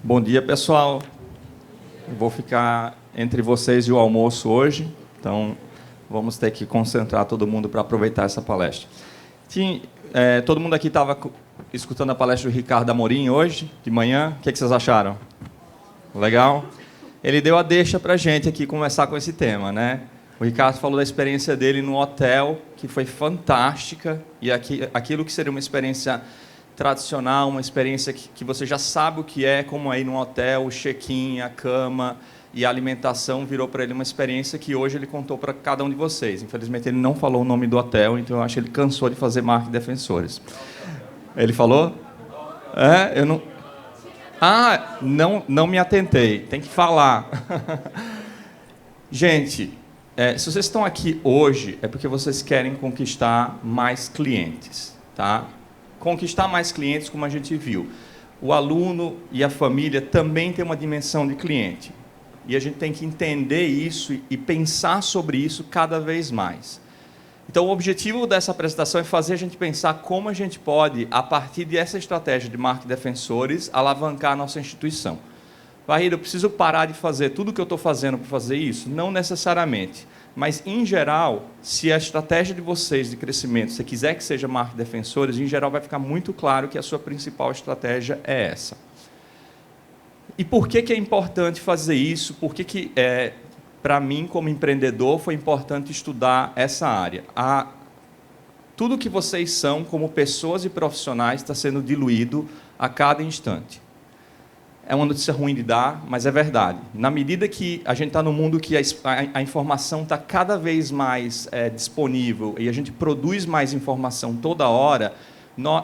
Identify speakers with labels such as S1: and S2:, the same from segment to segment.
S1: Bom dia, pessoal. Eu vou ficar entre vocês e o almoço hoje, então vamos ter que concentrar todo mundo para aproveitar essa palestra. Todo mundo aqui estava escutando a palestra do Ricardo Amorim hoje, de manhã. O que vocês acharam? Legal? Ele deu a deixa para a gente aqui começar com esse tema, né? O Ricardo falou da experiência dele no hotel, que foi fantástica, e aquilo que seria uma experiência tradicional, uma experiência que você já sabe o que é, como é ir num hotel, o check-in, a cama e a alimentação, virou para ele uma experiência que hoje ele contou para cada um de vocês. Infelizmente, ele não falou o nome do hotel, então eu acho que ele cansou de fazer marketing defensores. Ele falou? Eu não... não me atentei. Tem que falar. Gente, se vocês estão aqui hoje, é porque vocês querem conquistar mais clientes, tá? Conquistar mais clientes, como a gente viu. O aluno e a família também têm uma dimensão de cliente. E a gente tem que entender isso e pensar sobre isso cada vez mais. Então, o objetivo dessa apresentação é fazer a gente pensar como a gente pode, a partir dessa estratégia de marketing defensores, alavancar a nossa instituição. Barreira, eu preciso parar de fazer tudo o que eu estou fazendo para fazer isso? Não necessariamente. Mas, em geral, se a estratégia de vocês de crescimento, você quiser que seja marketing defensores, em geral vai ficar muito claro que a sua principal estratégia é essa. E por que é importante fazer isso? Por que para mim, como empreendedor, foi importante estudar essa área? Tudo que vocês são, como pessoas e profissionais, está sendo diluído a cada instante. É uma notícia ruim de dar, mas é verdade. Na medida que a gente está num mundo que a informação está cada vez mais disponível e a gente produz mais informação toda hora,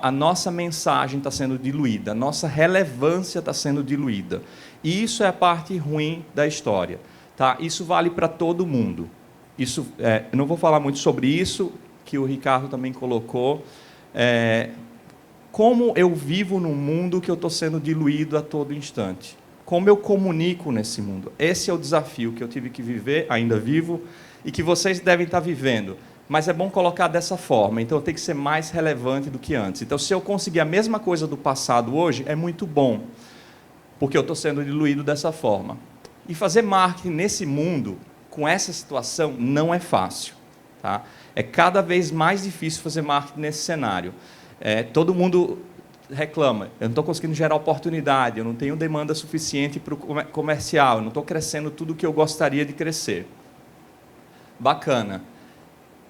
S1: a nossa mensagem está sendo diluída, a nossa relevância está sendo diluída. E isso é a parte ruim da história. Tá? Isso vale para todo mundo. Eu não vou falar muito sobre isso, que o Ricardo também colocou. Como eu vivo num mundo que eu estou sendo diluído a todo instante? Como eu comunico nesse mundo? Esse é o desafio que eu tive que viver, ainda vivo, e que vocês devem estar vivendo. Mas é bom colocar dessa forma, então eu tenho que ser mais relevante do que antes. Então, se eu conseguir a mesma coisa do passado hoje, é muito bom, porque eu estou sendo diluído dessa forma. E fazer marketing nesse mundo, com essa situação, não é fácil. Tá? É cada vez mais difícil fazer marketing nesse cenário. Todo mundo reclama, eu não estou conseguindo gerar oportunidade, eu não tenho demanda suficiente para o comercial, eu não estou crescendo tudo o que eu gostaria de crescer. Bacana.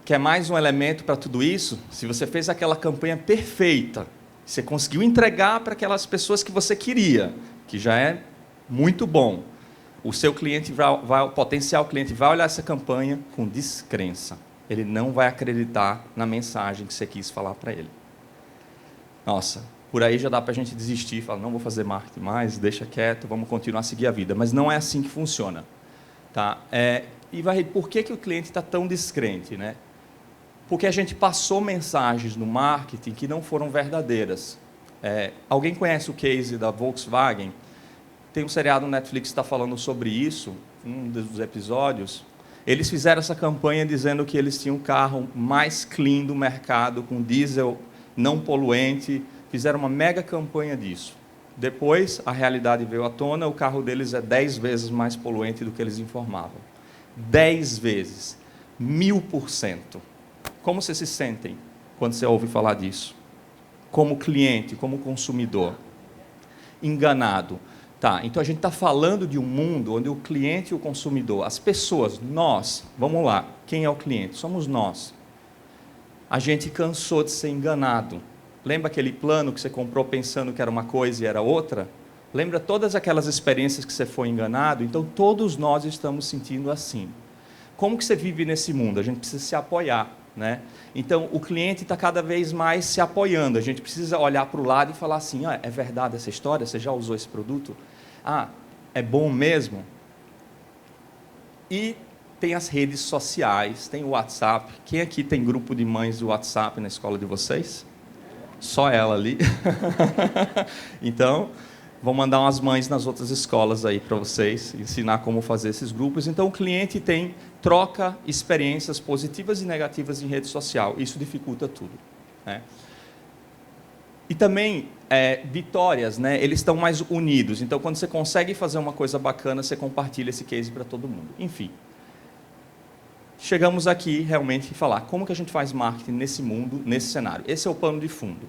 S1: Quer mais um elemento para tudo isso? Se você fez aquela campanha perfeita, você conseguiu entregar para aquelas pessoas que você queria, que já é muito bom, o seu cliente o potencial cliente vai olhar essa campanha com descrença. Ele não vai acreditar na mensagem que você quis falar para ele. Nossa, por aí já dá para a gente desistir, falar, não vou fazer marketing mais, deixa quieto, vamos continuar a seguir a vida. Mas não é assim que funciona. Tá? Por que o cliente está tão descrente? Né? Porque a gente passou mensagens no marketing que não foram verdadeiras. Alguém conhece o case da Volkswagen? Tem um seriado no Netflix que está falando sobre isso, um dos episódios. Eles fizeram essa campanha dizendo que eles tinham o carro mais clean do mercado, com diesel não poluente, fizeram uma mega campanha disso. Depois, a realidade veio à tona, o carro deles é 10 vezes mais poluente do que eles informavam. 10 vezes. 1000%. Como vocês se sentem quando você ouve falar disso? Como cliente, como consumidor? Enganado. Tá, então a gente está falando de um mundo onde o cliente e o consumidor, as pessoas, nós, vamos lá, quem é o cliente? Somos nós. A gente cansou de ser enganado. Lembra aquele plano que você comprou pensando que era uma coisa e era outra? Lembra todas aquelas experiências que você foi enganado? Então, todos nós estamos sentindo assim. Como que você vive nesse mundo? A gente precisa se apoiar. Né? Então, o cliente está cada vez mais se apoiando. A gente precisa olhar para o lado e falar assim, é verdade essa história? Você já usou esse produto? É bom mesmo? E tem as redes sociais, tem o WhatsApp. Quem aqui tem grupo de mães do WhatsApp na escola de vocês? Só ela ali. Então, vou mandar umas mães nas outras escolas aí para vocês, ensinar como fazer esses grupos. Então, o cliente troca experiências positivas e negativas em rede social. Isso dificulta tudo. Né? E também, vitórias, né? Eles estão mais unidos. Então, quando você consegue fazer uma coisa bacana, você compartilha esse case para todo mundo. Enfim, chegamos aqui realmente a falar como que a gente faz marketing nesse mundo, nesse cenário. Esse é o pano de fundo.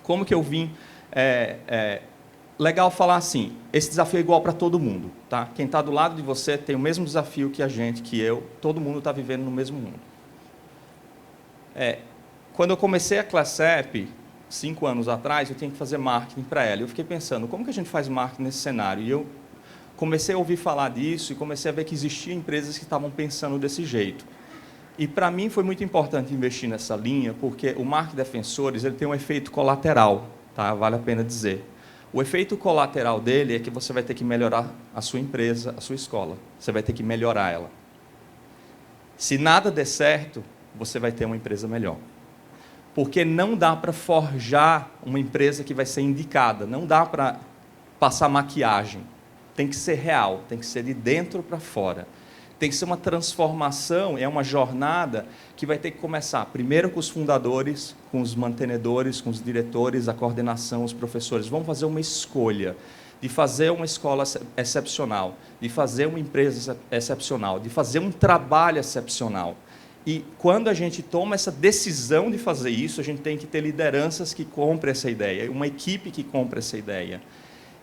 S1: Como que eu vim... legal falar assim, esse desafio é igual para todo mundo. Tá? Quem está do lado de você tem o mesmo desafio que a gente, que eu, todo mundo está vivendo no mesmo mundo. Quando eu comecei a ClassApp, 5 anos atrás, eu tinha que fazer marketing para ela. Eu fiquei pensando, como que a gente faz marketing nesse cenário? E eu comecei a ouvir falar disso e comecei a ver que existiam empresas que estavam pensando desse jeito. E, para mim, foi muito importante investir nessa linha, porque o marketing defensores ele tem um efeito colateral, tá? Vale a pena dizer. O efeito colateral dele é que você vai ter que melhorar a sua empresa, a sua escola. Você vai ter que melhorar ela. Se nada der certo, você vai ter uma empresa melhor. Porque não dá para forjar uma empresa que vai ser indicada, não dá para passar maquiagem. Tem que ser real, tem que ser de dentro para fora. Tem que ser uma transformação, é uma jornada que vai ter que começar primeiro com os fundadores, com os mantenedores, com os diretores, a coordenação, os professores. Vamos fazer uma escolha de fazer uma escola excepcional, de fazer uma empresa excepcional, de fazer um trabalho excepcional. E quando a gente toma essa decisão de fazer isso, a gente tem que ter lideranças que comprem essa ideia, uma equipe que compre essa ideia.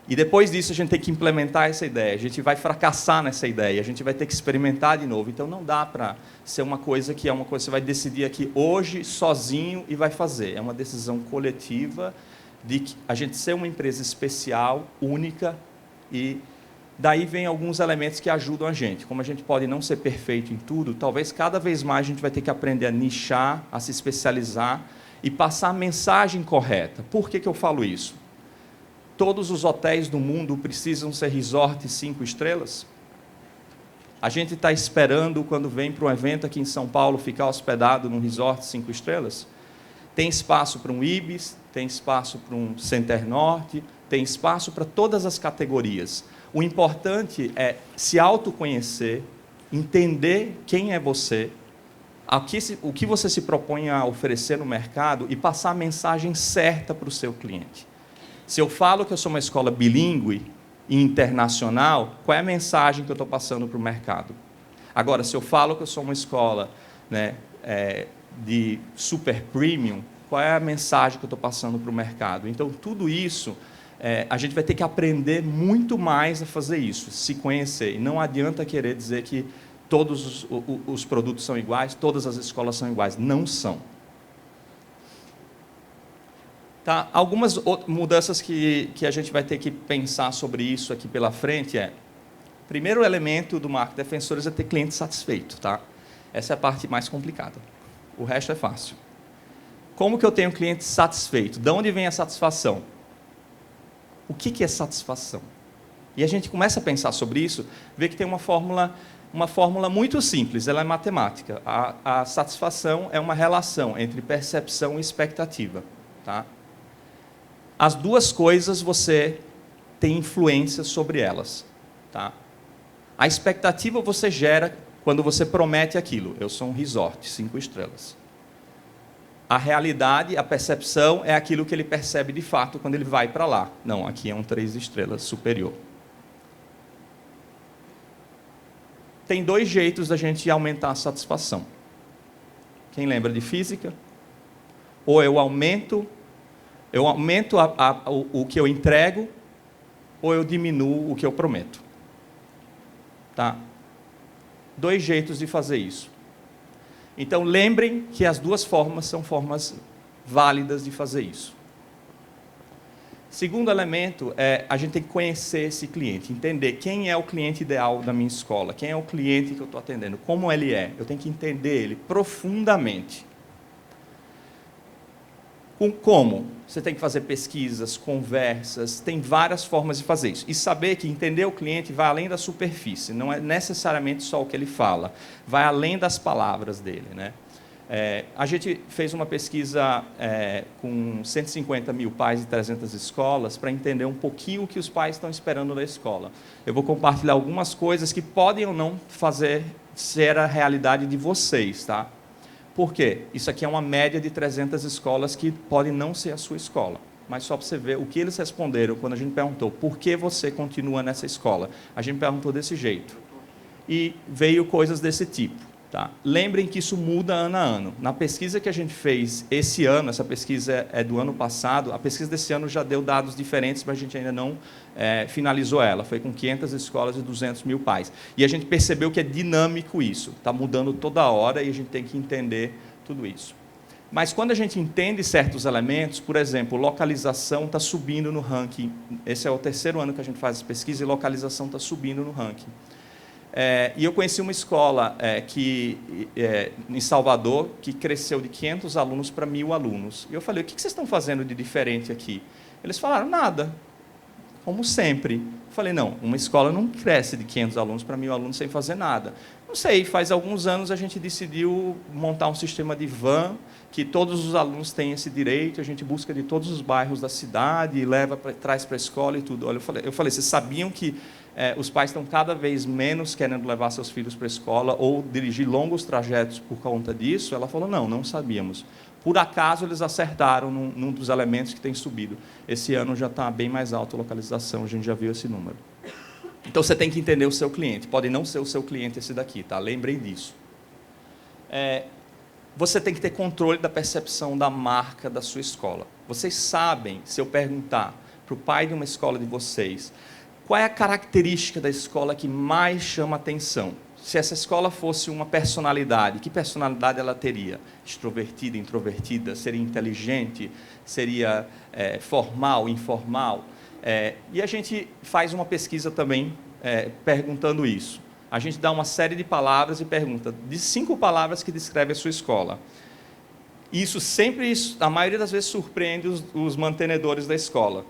S1: E depois disso a gente tem que implementar essa ideia, a gente vai fracassar nessa ideia, a gente vai ter que experimentar de novo. Então não dá para ser uma coisa que você vai decidir aqui hoje, sozinho, e vai fazer. É uma decisão coletiva de a gente ser uma empresa especial, única, e daí vem alguns elementos que ajudam a gente. Como a gente pode não ser perfeito em tudo, talvez cada vez mais a gente vai ter que aprender a nichar, a se especializar e passar a mensagem correta. Por que eu falo isso? Todos os hotéis do mundo precisam ser resorts 5 estrelas? A gente está esperando, quando vem para um evento aqui em São Paulo, ficar hospedado num resort 5 estrelas? Tem espaço para um Ibis, tem espaço para um Center Norte, tem espaço para todas as categorias. O importante é se autoconhecer, entender quem é você, o que você se propõe a oferecer no mercado e passar a mensagem certa para o seu cliente. Se eu falo que eu sou uma escola bilíngue e internacional, qual é a mensagem que eu estou passando para o mercado? Agora, se eu falo que eu sou uma escola, né, de super premium, qual é a mensagem que eu estou passando para o mercado? Então, tudo isso... a gente vai ter que aprender muito mais a fazer isso, se conhecer. E não adianta querer dizer que todos os produtos são iguais, todas as escolas são iguais. Não são. Tá? Algumas mudanças que a gente vai ter que pensar sobre isso aqui pela frente primeiro elemento do marketing defensores é ter cliente satisfeito. Tá? Essa é a parte mais complicada. O resto é fácil. Como que eu tenho cliente satisfeito? De onde vem a satisfação? O que é satisfação? E a gente começa a pensar sobre isso, vê que tem uma fórmula muito simples, ela é matemática. A satisfação é uma relação entre percepção e expectativa. Tá? As duas coisas você tem influência sobre elas. Tá? A expectativa você gera quando você promete aquilo. Eu sou um resort, 5 estrelas. A realidade, a percepção, é aquilo que ele percebe de fato quando ele vai para lá. Não, aqui é um 3 estrelas superior. Tem 2 jeitos da gente aumentar a satisfação. Quem lembra de física? Ou eu aumento o que eu entrego, ou eu diminuo o que eu prometo. Tá? 2 jeitos de fazer isso. Então, lembrem que as 2 formas são formas válidas de fazer isso. Segundo elemento, a gente tem que conhecer esse cliente, entender quem é o cliente ideal da minha escola, quem é o cliente que eu estou atendendo, como ele é. Eu tenho que entender ele profundamente. Como? Você tem que fazer pesquisas, conversas, tem várias formas de fazer isso. E saber que entender o cliente vai além da superfície, não é necessariamente só o que ele fala, vai além das palavras dele. Né? A gente fez uma pesquisa com 150 mil pais de 300 escolas para entender um pouquinho o que os pais estão esperando da escola. Eu vou compartilhar algumas coisas que podem ou não ser a realidade de vocês. Tá? Por quê? Isso aqui é uma média de 300 escolas que podem não ser a sua escola. Mas só para você ver o que eles responderam quando a gente perguntou por que você continua nessa escola. A gente perguntou desse jeito. E veio coisas desse tipo. Tá? Lembrem que isso muda ano a ano. Na pesquisa que a gente fez esse ano, essa pesquisa é do ano passado, a pesquisa desse ano já deu dados diferentes, mas a gente ainda não finalizou ela. Foi com 500 escolas e 200 mil pais. E a gente percebeu que é dinâmico isso. Está mudando toda hora e a gente tem que entender tudo isso. Mas quando a gente entende certos elementos, por exemplo, localização está subindo no ranking. Esse é o terceiro ano que a gente faz essa pesquisa e localização está subindo no ranking. E eu conheci uma escola em Salvador que cresceu de 500 alunos para 1.000 alunos. E eu falei, o que vocês estão fazendo de diferente aqui? Eles falaram, nada, como sempre. Eu falei, não, uma escola não cresce de 500 alunos para 1.000 alunos sem fazer nada. Não sei, faz alguns anos a gente decidiu montar um sistema de van, que todos os alunos têm esse direito, a gente busca de todos os bairros da cidade, e traz para a escola e tudo. Olha, eu falei, vocês sabiam que os pais estão cada vez menos querendo levar seus filhos para a escola ou dirigir longos trajetos por conta disso? Ela falou, não sabíamos. Por acaso, eles acertaram num dos elementos que tem subido. Esse ano já está bem mais alta a localização, a gente já viu esse número. Então, você tem que entender o seu cliente. Pode não ser o seu cliente esse daqui, tá? Lembrem disso. Você tem que ter controle da percepção da marca da sua escola. Vocês sabem, se eu perguntar para o pai de uma escola de vocês, qual é a característica da escola que mais chama atenção? Se essa escola fosse uma personalidade, que personalidade ela teria? Extrovertida, introvertida? Seria inteligente? Seria formal, informal? E a gente faz uma pesquisa também perguntando isso. A gente dá uma série de palavras e pergunta de 5 palavras que descrevem a sua escola. Isso sempre, a maioria das vezes, surpreende os mantenedores da escola.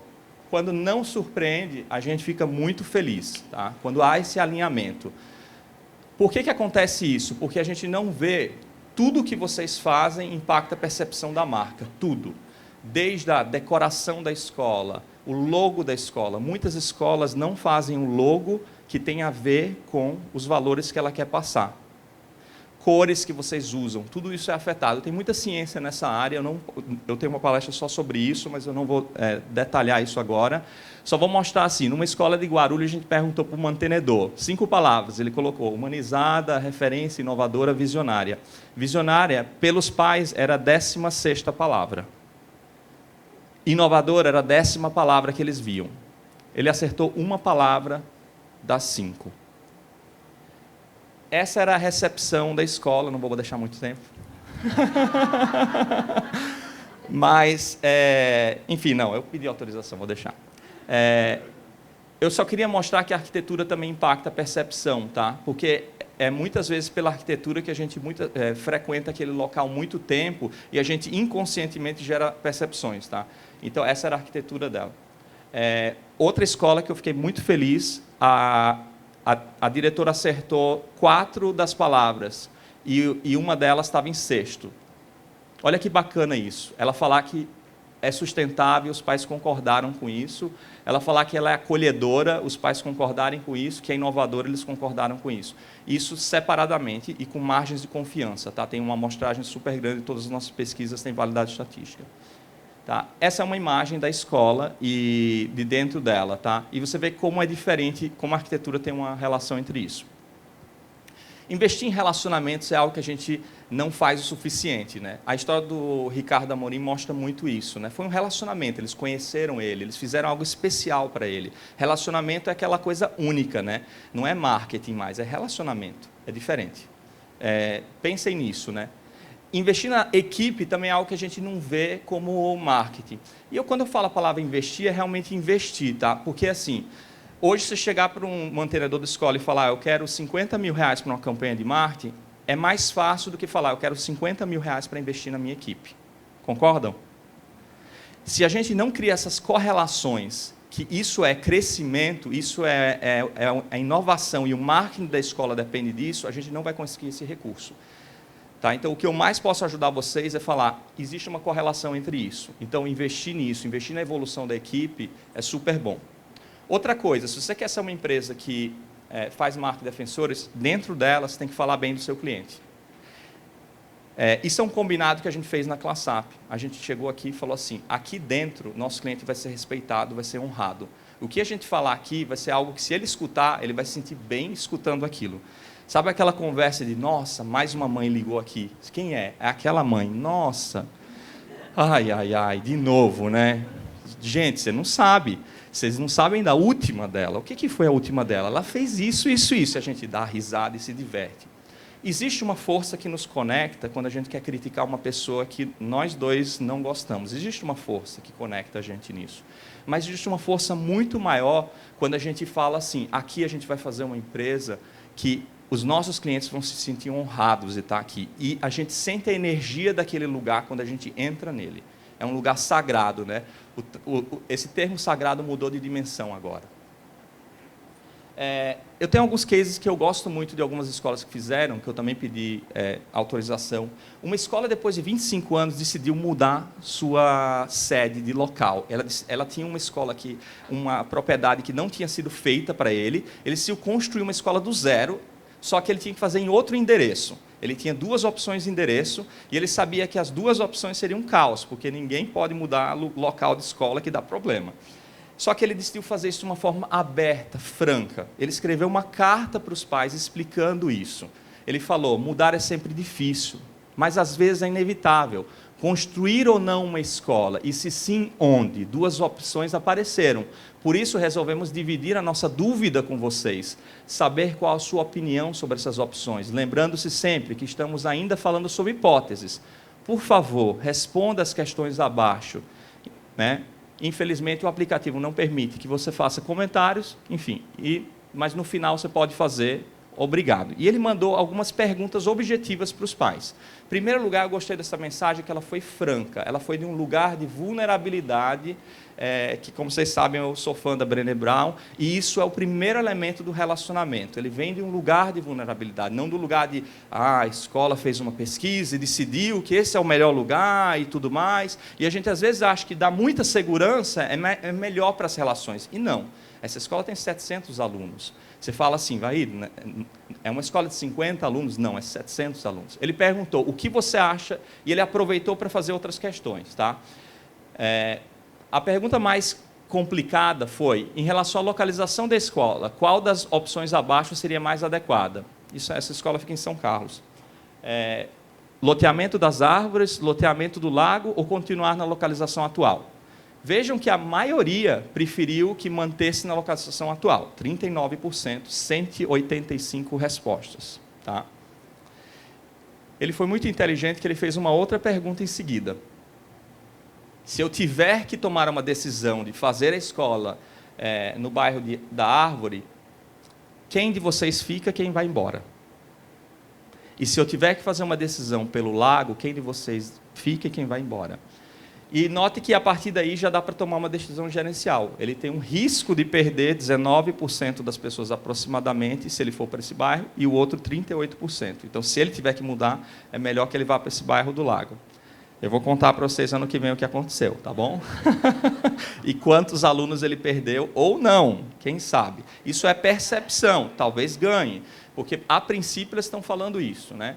S1: Quando não surpreende, a gente fica muito feliz, tá? Quando há esse alinhamento. Por que acontece isso? Porque a gente não vê tudo que vocês fazem impacta a percepção da marca, tudo. Desde a decoração da escola, o logo da escola. Muitas escolas não fazem um logo que tem a ver com os valores que ela quer passar. Cores que vocês usam, tudo isso é afetado. Tem muita ciência nessa área, eu tenho uma palestra só sobre isso, mas eu não vou detalhar isso agora. Só vou mostrar assim, numa escola de Guarulhos, a gente perguntou para o mantenedor, 5 palavras, ele colocou, humanizada, referência, inovadora, visionária. Visionária, pelos pais, era a 16ª palavra. Inovadora era a 10ª palavra que eles viam. Ele acertou uma palavra das 5. Essa era a recepção da escola, não vou deixar muito tempo. Mas, enfim, não, eu pedi autorização, vou deixar. Eu só queria mostrar que a arquitetura também impacta a percepção, tá? Porque é muitas vezes pela arquitetura que a gente frequenta aquele local muito tempo e a gente inconscientemente gera percepções, tá? Então, essa era a arquitetura dela. Outra escola que eu fiquei muito feliz, a diretora acertou 4 das palavras e uma delas estava em 6º. Olha que bacana isso. Ela falar que é sustentável, os pais concordaram com isso. Ela falar que ela é acolhedora, os pais concordarem com isso, que é inovadora, eles concordaram com isso. Isso separadamente e com margens de confiança. Tá? Tem uma amostragem super grande, todas as nossas pesquisas têm validade estatística. Tá? Essa é uma imagem da escola e de dentro dela. Tá? E você vê como é diferente, como a arquitetura tem uma relação entre isso. Investir em relacionamentos é algo que a gente não faz o suficiente, né? A história do Ricardo Amorim mostra muito isso, né? Foi um relacionamento, eles conheceram ele, eles fizeram algo especial para ele. Relacionamento é aquela coisa única, né? Não é marketing mais, é relacionamento, é diferente. Pensem nisso, né? Investir na equipe também é algo que a gente não vê como marketing. E quando eu falo a palavra investir, é realmente investir, tá? Porque assim, hoje, se chegar para um mantenedor da escola e falar eu quero 50 mil reais para uma campanha de marketing, é mais fácil do que falar eu quero 50 mil reais para investir na minha equipe. Concordam? Se a gente não cria essas correlações, que isso é crescimento, isso é inovação e o marketing da escola depende disso, a gente não vai conseguir esse recurso. Tá? Então, o que eu mais posso ajudar vocês é falar, existe uma correlação entre isso. Então, investir nisso, investir na evolução da equipe é super bom. Outra coisa, se você quer ser uma empresa que faz marca de defensores, dentro dela você tem que falar bem do seu cliente. Isso é um combinado que a gente fez na ClassUp. A gente chegou aqui e falou assim, aqui dentro, nosso cliente vai ser respeitado, vai ser honrado. O que a gente falar aqui vai ser algo que, se ele escutar, ele vai se sentir bem escutando aquilo. Sabe aquela conversa de, nossa, mais uma mãe ligou aqui. Quem é? É aquela mãe. Nossa, ai, de novo, né? Gente, você não sabe. Vocês não sabem da última dela. O que foi a última dela? Ela fez isso. A gente dá risada e se diverte. Existe uma força que nos conecta quando a gente quer criticar uma pessoa que nós dois não gostamos. Existe uma força que conecta a gente nisso. Mas existe uma força muito maior quando a gente fala assim, aqui a gente vai fazer uma empresa que os nossos clientes vão se sentir honrados de estar aqui. E a gente sente a energia daquele lugar quando a gente entra nele. É um lugar sagrado, né? Esse termo sagrado mudou de dimensão agora. Eu tenho alguns cases que eu gosto muito de algumas escolas que fizeram, que eu também pedi autorização. Uma escola, depois de 25 anos, decidiu mudar sua sede de local. Ela tinha uma escola aqui, uma propriedade que não tinha sido feita para ele. Ele decidiu construir uma escola do zero, só que ele tinha que fazer em outro endereço. Ele tinha 2 opções de endereço e ele sabia que as 2 opções seriam um caos, porque ninguém pode mudar o local de escola que dá problema. Só que ele decidiu fazer isso de uma forma aberta, franca. Ele escreveu uma carta para os pais explicando isso. Ele falou, mudar é sempre difícil, mas às vezes é inevitável. Construir ou não uma escola, e se sim, onde? 2 opções apareceram. Por isso, resolvemos dividir a nossa dúvida com vocês, saber qual a sua opinião sobre essas opções, lembrando-se sempre que estamos ainda falando sobre hipóteses. Por favor, responda as questões abaixo, né? Infelizmente, o aplicativo não permite que você faça comentários, enfim, mas no final você pode fazer obrigado. E ele mandou algumas perguntas objetivas para os pais. Em primeiro lugar, eu gostei dessa mensagem, que ela foi franca. Ela foi de um lugar de vulnerabilidade, que, como vocês sabem, eu sou fã da Brené Brown, e isso é o primeiro elemento do relacionamento. Ele vem de um lugar de vulnerabilidade, não do lugar de, a escola fez uma pesquisa e decidiu que esse é o melhor lugar e tudo mais. E a gente, às vezes, acha que dar muita segurança é melhor para as relações. E não. Essa escola tem 700 alunos. Você fala assim, vai, é uma escola de 50 alunos? Não, é 700 alunos. Ele perguntou o que você acha e ele aproveitou para fazer outras questões. Tá? A pergunta mais complicada foi, em relação à localização da escola, qual das opções abaixo seria mais adequada? Essa escola fica em São Carlos. Loteamento das árvores, loteamento do lago ou continuar na localização atual? Vejam que a maioria preferiu que mantesse na localização atual, 39%, 185 respostas. Tá? Ele foi muito inteligente, que ele fez uma outra pergunta em seguida. Se eu tiver que tomar uma decisão de fazer a escola no bairro da Árvore, quem de vocês fica, quem vai embora? E se eu tiver que fazer uma decisão pelo lago, quem de vocês fica e quem vai embora? E note que, a partir daí, já dá para tomar uma decisão gerencial. Ele tem um risco de perder 19% das pessoas aproximadamente, se ele for para esse bairro, e o outro 38%. Então, se ele tiver que mudar, é melhor que ele vá para esse bairro do lago. Eu vou contar para vocês ano que vem o que aconteceu, tá bom? E quantos alunos ele perdeu ou não, quem sabe. Isso é percepção, talvez ganhe, porque, a princípio, eles estão falando isso, né?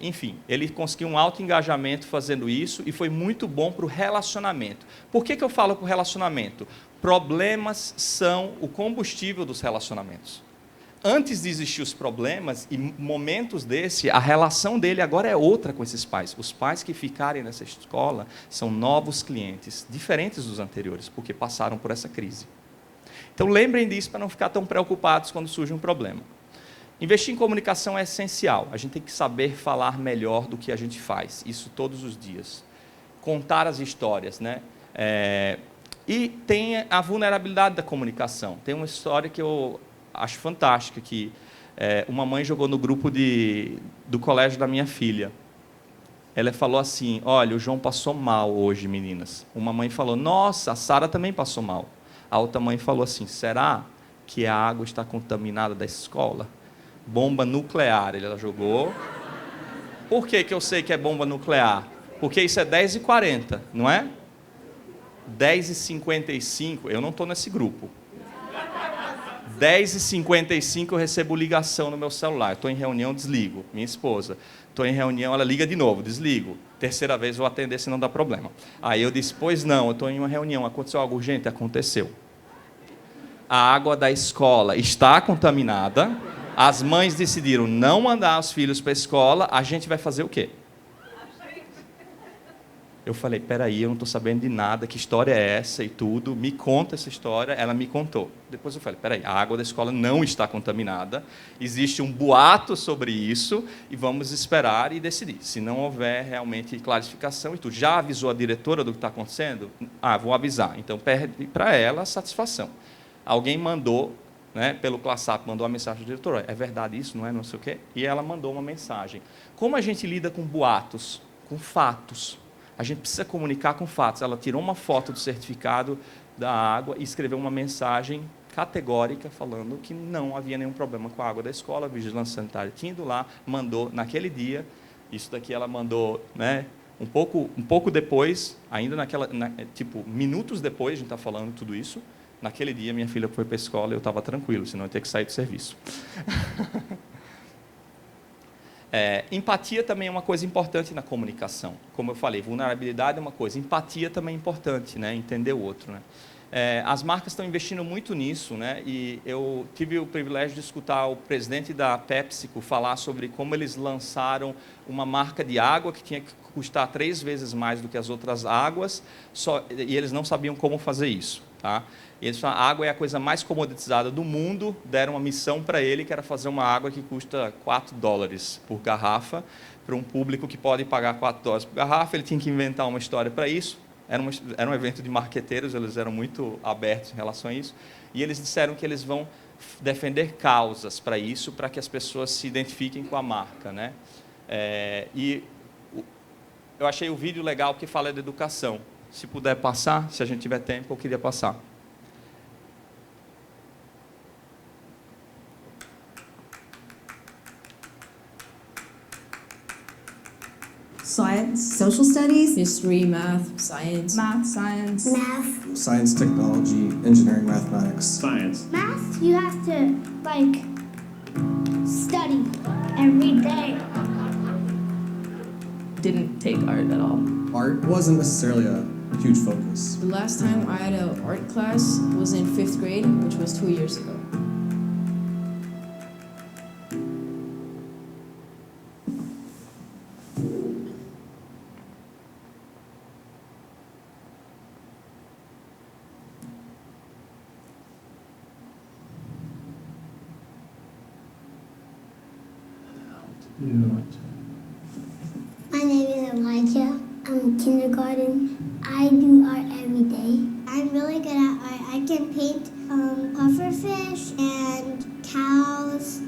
S1: Enfim, ele conseguiu um alto engajamento fazendo isso e foi muito bom para o relacionamento. Por que eu falo para o relacionamento? Problemas são o combustível dos relacionamentos. Antes de existir os problemas e momentos desse, a relação dele agora é outra com esses pais. Os pais que ficarem nessa escola são novos clientes, diferentes dos anteriores, porque passaram por essa crise. Então, lembrem disso para não ficar tão preocupados quando surge um problema. Investir em comunicação é essencial. A gente tem que saber falar melhor do que a gente faz. Isso todos os dias. Contar as histórias, né? E tem a vulnerabilidade da comunicação. Tem uma história que eu acho fantástica, que uma mãe jogou no grupo do colégio da minha filha. Ela falou assim, olha, o João passou mal hoje, meninas. Uma mãe falou, nossa, a Sara também passou mal. A outra mãe falou assim, será que a água está contaminada da escola? Bomba nuclear, ela jogou. Por que eu sei que é bomba nuclear? Porque isso é 10h40, não é? 10h55, eu não estou nesse grupo. 10h55 eu recebo ligação no meu celular. Estou em reunião, desligo. Minha esposa. Estou em reunião, ela liga de novo, desligo. Terceira vez vou atender se não dá problema. Aí eu disse, pois não, eu estou em uma reunião, aconteceu algo urgente? Aconteceu. A água da escola está contaminada, as mães decidiram não mandar os filhos para a escola, a gente vai fazer o quê? Eu falei, peraí, eu não estou sabendo de nada, que história é essa e tudo, me conta essa história. Ela me contou. Depois eu falei, peraí, a água da escola não está contaminada, existe um boato sobre isso e vamos esperar e decidir. Se não houver realmente clarificação e tudo. Já avisou a diretora do que está acontecendo? Ah, vou avisar. Então, perde para ela a satisfação. Alguém mandou, né, pelo ClassUp, mandou uma mensagem à diretora, é verdade isso, não é, não sei o quê? E ela mandou uma mensagem. Como a gente lida com boatos, com fatos? A gente precisa comunicar com fatos. Ela tirou uma foto do certificado da água e escreveu uma mensagem categórica falando que não havia nenhum problema com a água da escola, a vigilância sanitária tinha ido lá, mandou naquele dia, isso daqui ela mandou, né, um pouco depois, ainda tipo, minutos depois, a gente está falando tudo isso, naquele dia minha filha foi para a escola e eu estava tranquilo, senão eu ia ter que sair do serviço. Empatia também é uma coisa importante na comunicação. Como eu falei, vulnerabilidade é uma coisa, empatia também é importante, né? Entender o outro. Né? As marcas estão investindo muito nisso, né? E eu tive o privilégio de escutar o presidente da PepsiCo falar sobre como eles lançaram uma marca de água que tinha que custar 3 vezes mais do que as outras águas, e eles não sabiam como fazer isso. Tá? E eles falaram, a água é a coisa mais comoditizada do mundo, deram uma missão para ele, que era fazer uma água que custa $4 por garrafa, para um público que pode pagar $4 por garrafa, ele tinha que inventar uma história para isso, era um evento de marqueteiros, eles eram muito abertos em relação a isso, e eles disseram que eles vão defender causas para isso, para que as pessoas se identifiquem com a marca. Né? E eu achei o vídeo legal porque fala de educação. Se puder passar, se a gente tiver tempo, eu queria passar.
S2: Science, social studies,
S3: History, math, science.
S2: math, science,
S4: Math.
S5: Science, technology, engineering, mathematics.
S6: Science.
S4: Math, you have to, like, study every day.
S3: Didn't take art at all.
S5: Art wasn't necessarily a huge focus.
S3: The last time I had an art class was in 5th grade, which was 2 years ago.
S4: My name is Elijah. I'm in kindergarten. I do art every day. I'm really good at art. I can paint pufferfish and cows.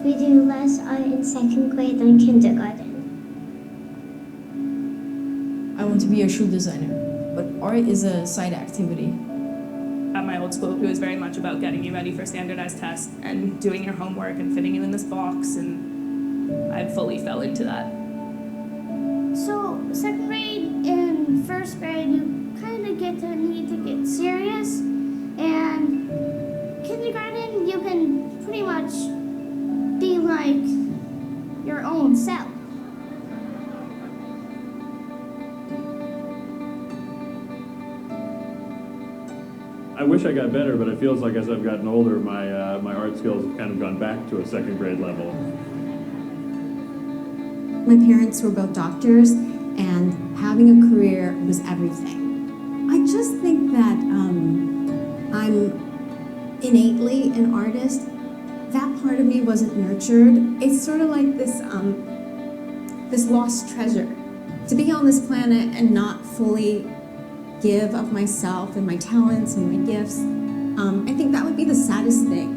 S4: We do less art in 2nd grade than kindergarten.
S3: I want to be a shoe designer, but art is a side activity.
S2: At my old school, it was very much about getting you ready for standardized tests and doing your homework and fitting you in this box, and I fully fell into that.
S4: So 2nd grade and 1st grade, you kind of need to get serious, and kindergarten, you can pretty much be like your own self.
S6: I wish I got better, but it feels like as I've gotten older, my art skills have kind of gone back to a 2nd grade level.
S7: My parents were both doctors, and having a career was everything. I just think that I'm innately an artist. That part of me wasn't nurtured. It's sort of like this lost treasure. To be on this planet and not fully give of myself and my talents and my gifts, I think that would be the saddest thing.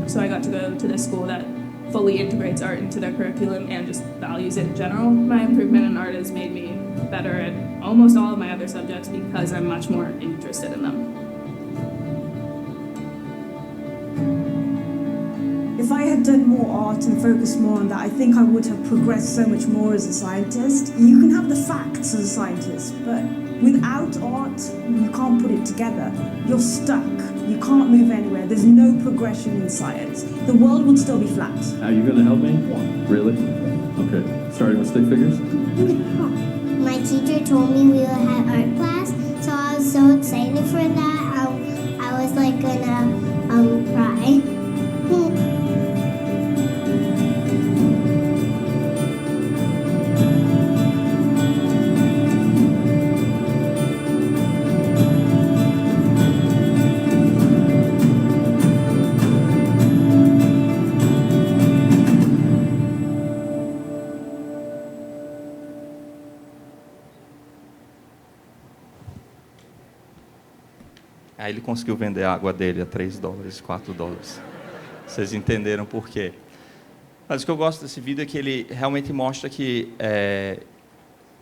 S2: So I got to go to this school that fully integrates art into their curriculum and just values it in general. My improvement in art has made me better at almost all of my other subjects because I'm much more interested in them.
S8: If I had done more art and focused more on that, I think I would have progressed so much more as a scientist. You can have the facts as a scientist, but Without art, you can't put it together. You're stuck. You can't move anywhere. There's no progression in science. The world would still be flat.
S6: Are you going to help me? Really? Okay. Starting with stick figures?
S4: My teacher told me we would have art class, so I was so excited for that. I was like gonna cry.
S1: Aí ele conseguiu vender a água dele a $3, $4. Vocês entenderam por quê? Mas o que eu gosto desse vídeo é que ele realmente mostra que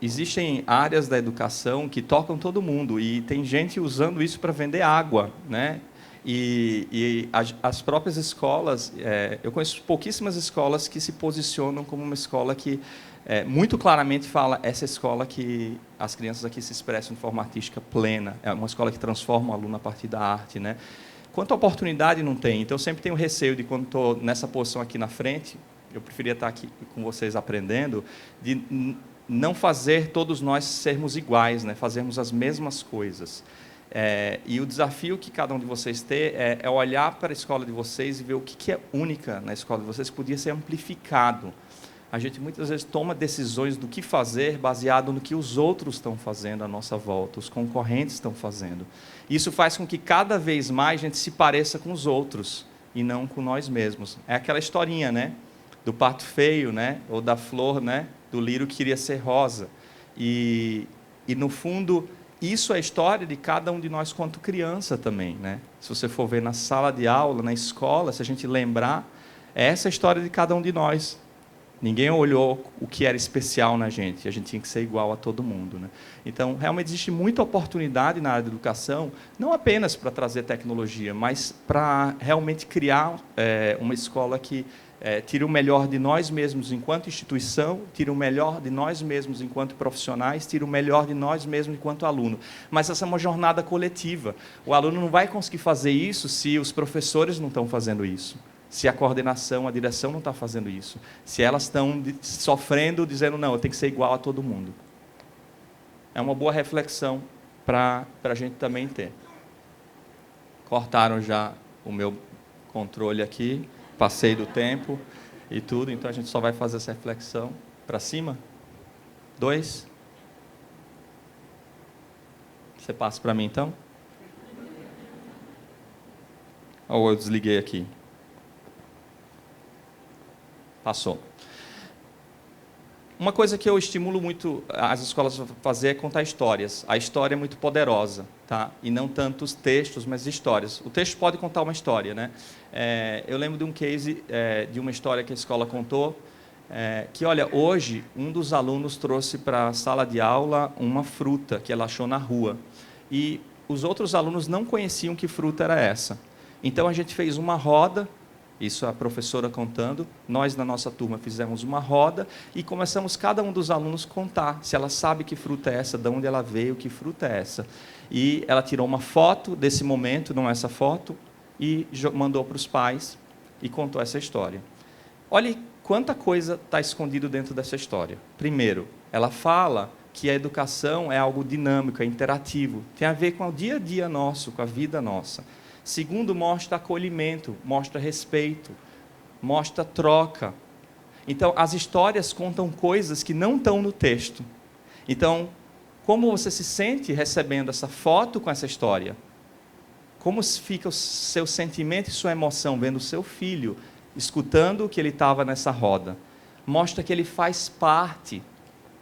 S1: existem áreas da educação que tocam todo mundo, e tem gente usando isso para vender água, né? E as próprias escolas, eu conheço pouquíssimas escolas que se posicionam como uma escola que muito claramente fala, essa escola que as crianças aqui se expressam de forma artística plena, é uma escola que transforma o aluno a partir da arte, né? Quanta oportunidade não tem. Então, eu sempre tenho receio de, quando estou nessa posição aqui na frente, eu preferia estar aqui com vocês aprendendo, de não fazer todos nós sermos iguais, né? Fazermos as mesmas coisas. E o desafio que cada um de vocês tem é olhar para a escola de vocês e ver o que é única na escola de vocês, que podia ser amplificado. A gente muitas vezes toma decisões do que fazer baseado no que os outros estão fazendo à nossa volta, os concorrentes estão fazendo. Isso faz com que cada vez mais a gente se pareça com os outros e não com nós mesmos. É aquela historinha, né? Do pato feio, né? Ou da flor, né? Do lírio que queria ser rosa. E no fundo, isso é a história de cada um de nós quanto criança também, né? Se você for ver na sala de aula, na escola, se a gente lembrar, essa é a história de cada um de nós. Ninguém olhou o que era especial na gente, a gente tinha que ser igual a todo mundo, né? Então, realmente existe muita oportunidade na área da educação, não apenas para trazer tecnologia, mas para realmente criar uma escola que tire o melhor de nós mesmos enquanto instituição, tire o melhor de nós mesmos enquanto profissionais, tire o melhor de nós mesmos enquanto aluno. Mas essa é uma jornada coletiva. O aluno não vai conseguir fazer isso se os professores não estão fazendo isso. Se a coordenação, a direção não está fazendo isso. Se elas estão sofrendo, dizendo, não, eu tenho que ser igual a todo mundo. É uma boa reflexão para a gente também ter. Cortaram já o meu controle aqui, passei do tempo e tudo, então a gente só vai fazer essa reflexão. Para cima? 2. Você passa para mim, então? Ou eu desliguei aqui? Passou. Uma coisa que eu estimulo muito as escolas a fazer é contar histórias. A história é muito poderosa, tá? E não tanto os textos, mas histórias. O texto pode contar uma história, né? Eu lembro de um case, de uma história que a escola contou, que, olha, hoje um dos alunos trouxe para a sala de aula uma fruta que ela achou na rua. E os outros alunos não conheciam que fruta era essa. Então, a gente fez uma roda. Isso a professora contando, nós na nossa turma fizemos uma roda e começamos cada um dos alunos contar se ela sabe que fruta é essa, de onde ela veio, que fruta é essa. E ela tirou uma foto desse momento, não essa foto, e mandou para os pais e contou essa história. Olhe quanta coisa está escondido dentro dessa história. Primeiro, ela fala que a educação é algo dinâmico, é interativo, tem a ver com o dia a dia nosso, com a vida nossa. Segundo, mostra acolhimento, mostra respeito, mostra troca. Então, as histórias contam coisas que não estão no texto. Então, como você se sente recebendo essa foto com essa história? Como fica o seu sentimento e sua emoção vendo o seu filho, escutando que ele estava nessa roda? Mostra que ele faz parte,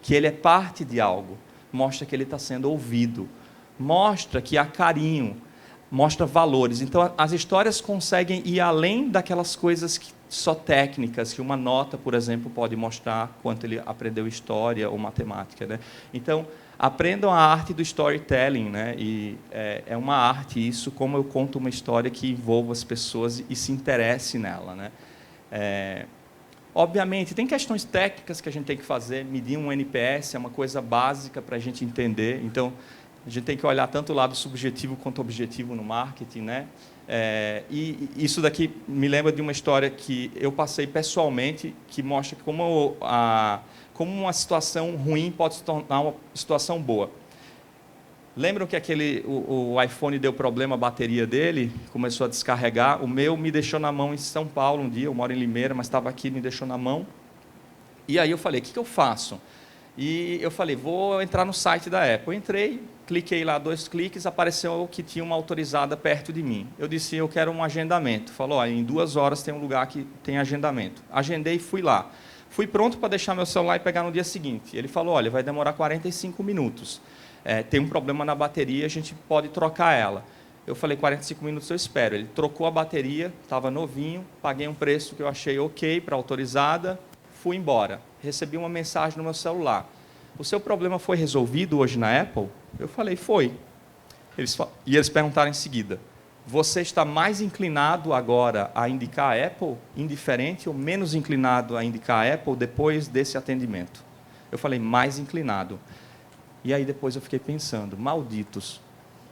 S1: que ele é parte de algo. Mostra que ele está sendo ouvido. Mostra que há carinho. Mostra valores. Então, as histórias conseguem ir além daquelas coisas só técnicas, que uma nota, por exemplo, pode mostrar quanto ele aprendeu história ou matemática, né? Então, aprendam a arte do storytelling, né? E é uma arte isso, como eu conto uma história que envolva as pessoas e se interesse nela, né? Obviamente, tem questões técnicas que a gente tem que fazer, medir um NPS é uma coisa básica para a gente entender. Então, A gente tem que olhar tanto o lado subjetivo quanto objetivo no marketing, né? E isso daqui me lembra de uma história que eu passei pessoalmente, que mostra como uma situação ruim pode se tornar uma situação boa. Lembram que o iPhone deu problema, a bateria dele começou a descarregar? O meu me deixou na mão em São Paulo um dia, eu moro em Limeira, mas estava aqui, me deixou na mão. E aí eu falei, o que eu faço? E eu falei, vou entrar no site da Apple. Eu entrei, cliquei lá 2 cliques, apareceu que tinha uma autorizada perto de mim. Eu disse, eu quero um agendamento. Falou, olha, em 2 horas tem um lugar que tem agendamento. Agendei e fui lá. Fui pronto para deixar meu celular e pegar no dia seguinte. Ele falou, olha, vai demorar 45 minutos. Tem um problema na bateria, a gente pode trocar ela. Eu falei, 45 minutos eu espero. Ele trocou a bateria, estava novinho, paguei um preço que eu achei ok para autorizada, fui embora. Recebi uma mensagem no meu celular. O seu problema foi resolvido hoje na Apple? Eu falei, foi. Eles perguntaram em seguida, você está mais inclinado agora a indicar a Apple, indiferente, ou menos inclinado a indicar a Apple depois desse atendimento? Eu falei, mais inclinado. E aí depois eu fiquei pensando, malditos,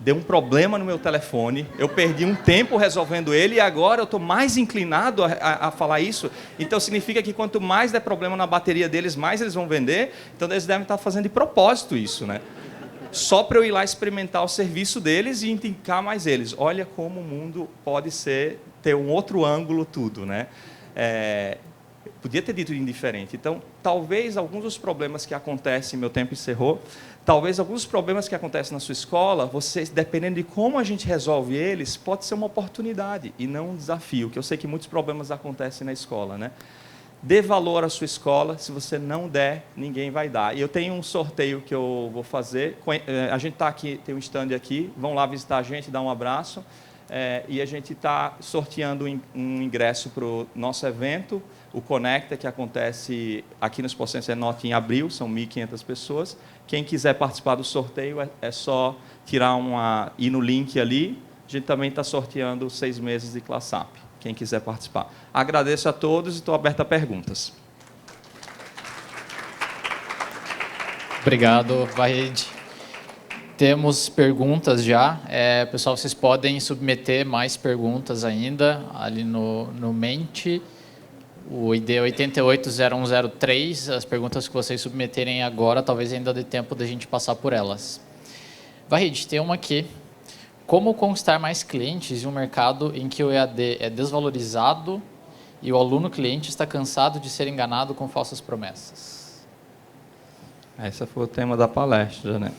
S1: deu um problema no meu telefone, eu perdi um tempo resolvendo ele e agora eu estou mais inclinado a falar isso. Então significa que quanto mais der problema na bateria deles, mais eles vão vender. Então eles devem estar fazendo de propósito isso, né? Só para eu ir lá experimentar o serviço deles e indicar mais eles. Olha como o mundo pode ter um outro ângulo tudo, né? Podia ter dito indiferente. Então, talvez alguns dos problemas que acontecem, meu tempo encerrou, talvez alguns dos problemas que acontecem na sua escola, vocês, dependendo de como a gente resolve eles, pode ser uma oportunidade e não um desafio, que eu sei que muitos problemas acontecem na escola, né? Dê valor à sua escola, se você não der, ninguém vai dar. E eu tenho um sorteio que eu vou fazer, a gente está aqui, tem um stand aqui, vão lá visitar a gente, dar um abraço, e a gente está sorteando um ingresso para o nosso evento, o Conecta, que acontece aqui no Expo Center Norte em abril, são 1.500 pessoas. Quem quiser participar do sorteio é só ir no link ali. A gente também está sorteando 6 meses de ClassUp, quem quiser participar. Agradeço a todos e estou aberto a perguntas.
S9: Obrigado, Vahid. Temos perguntas já. Pessoal, vocês podem submeter mais perguntas ainda ali no Mente. O ID 880103, as perguntas que vocês submeterem agora, talvez ainda dê tempo da gente passar por elas. Vahid, tem uma aqui. Como conquistar mais clientes em um mercado em que o EAD é desvalorizado e o aluno cliente está cansado de ser enganado com falsas promessas?
S1: Esse foi o tema da palestra, né?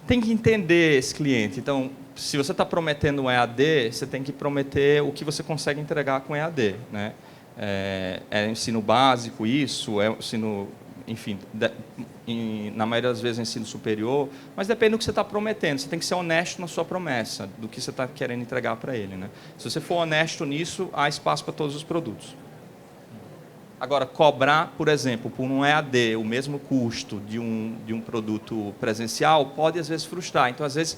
S1: Tem que entender esse cliente. Então, se você está prometendo um EAD, você tem que prometer o que você consegue entregar com EAD, né? Ensino básico, isso, ensino, enfim, na maioria das vezes ensino superior, mas depende do que você está prometendo. Você tem que ser honesto na sua promessa, do que você está querendo entregar para ele, né? Se você for honesto nisso, há espaço para todos os produtos. Agora, cobrar, por exemplo, por um EAD, o mesmo custo de um produto presencial, pode, às vezes, frustrar. Então, às vezes,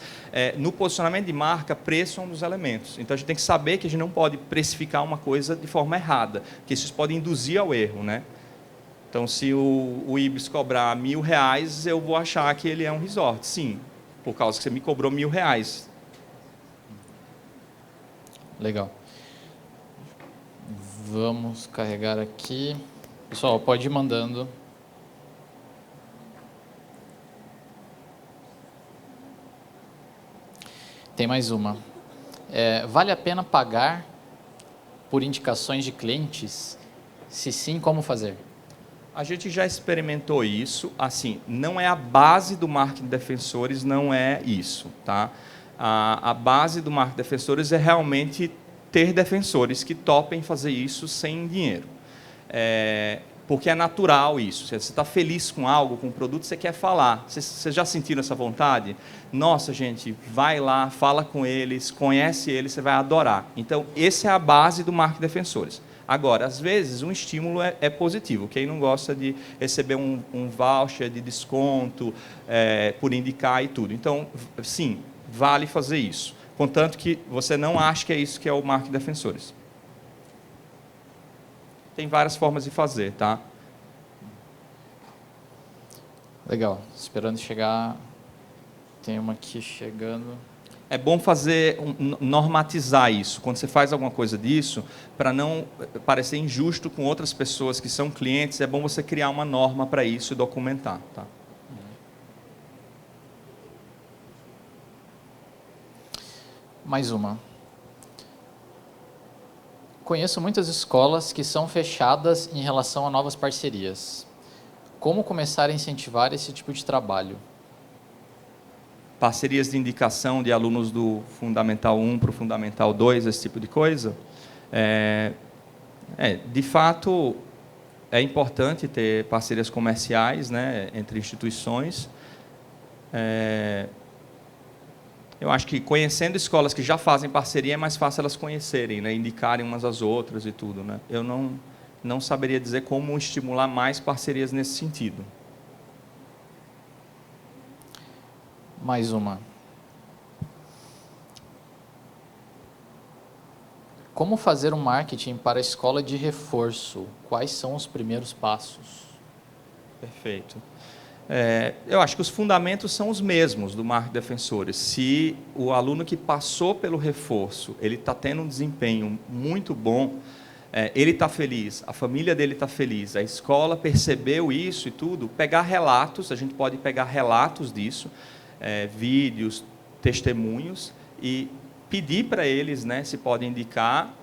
S1: no posicionamento de marca, preço é um dos elementos. Então, a gente tem que saber que a gente não pode precificar uma coisa de forma errada, porque isso pode induzir ao erro, né? Então, se o Ibis cobrar R$1.000, eu vou achar que ele é um resort. Sim, por causa que você me cobrou R$1.000.
S9: Legal. Vamos carregar aqui. Pessoal, pode ir mandando. Tem mais uma. Vale a pena pagar por indicações de clientes? Se sim, como fazer?
S1: A gente já experimentou isso. Assim, não é a base do marketing de defensores, não é isso, tá? A base do marketing de defensores é realmente ter defensores que topem fazer isso sem dinheiro. Porque é natural isso. Se você está feliz com algo, com um produto, você quer falar. Vocês já sentiram essa vontade? Nossa, gente, vai lá, fala com eles, conhece eles, você vai adorar. Então, essa é a base do marketing de defensores. Agora, às vezes, um estímulo é positivo. Quem não gosta de receber um voucher de desconto por indicar e tudo. Então, sim, vale fazer isso. Contanto que você não acha que é isso que é o marketing de defensores. Tem várias formas de fazer, tá?
S9: Legal. Esperando chegar. Tem uma aqui chegando.
S1: É bom normatizar isso. Quando você faz alguma coisa disso, para não parecer injusto com outras pessoas que são clientes, é bom você criar uma norma para isso e documentar. Tá?
S9: Mais uma. Conheço muitas escolas que são fechadas em relação a novas parcerias. Como começar a incentivar esse tipo de trabalho?
S1: Parcerias de indicação de alunos do Fundamental 1 para o Fundamental 2, esse tipo de coisa. De fato, é importante ter parcerias comerciais, né, entre instituições. Eu acho que conhecendo escolas que já fazem parceria é mais fácil elas conhecerem, né, indicarem umas às outras e tudo. Né? Eu não saberia dizer como estimular mais parcerias nesse sentido.
S9: Mais uma. Como fazer um marketing para a escola de reforço? Quais são os primeiros passos?
S1: Perfeito. Eu acho que os fundamentos são os mesmos do marketing de defensores. Se o aluno que passou pelo reforço, ele está tendo um desempenho muito bom, ele está feliz, a família dele está feliz, a escola percebeu isso e tudo, pegar relatos, a gente pode pegar relatos disso, vídeos, testemunhos, e pedir para eles, né, se podem indicar,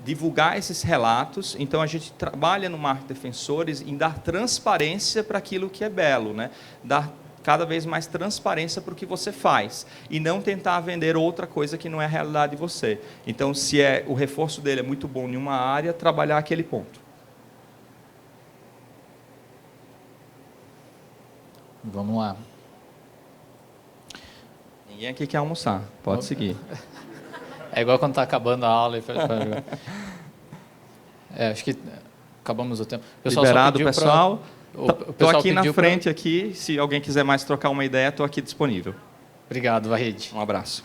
S1: divulgar esses relatos. Então, a gente trabalha no marketing de defensores em dar transparência para aquilo que é belo, né? Dar cada vez mais transparência para o que você faz, e não tentar vender outra coisa que não é a realidade de você. Então, se o reforço dele é muito bom em uma área, trabalhar aquele ponto.
S9: Vamos lá.
S1: Ninguém aqui quer almoçar, pode seguir.
S9: É igual quando está acabando a aula. Acho que acabamos o tempo. Pessoal,
S1: Liberado, pessoal. Estou aqui na frente,
S9: pra...
S1: aqui. Se alguém quiser mais trocar uma ideia, estou aqui disponível.
S9: Obrigado, Vahid.
S1: Um abraço.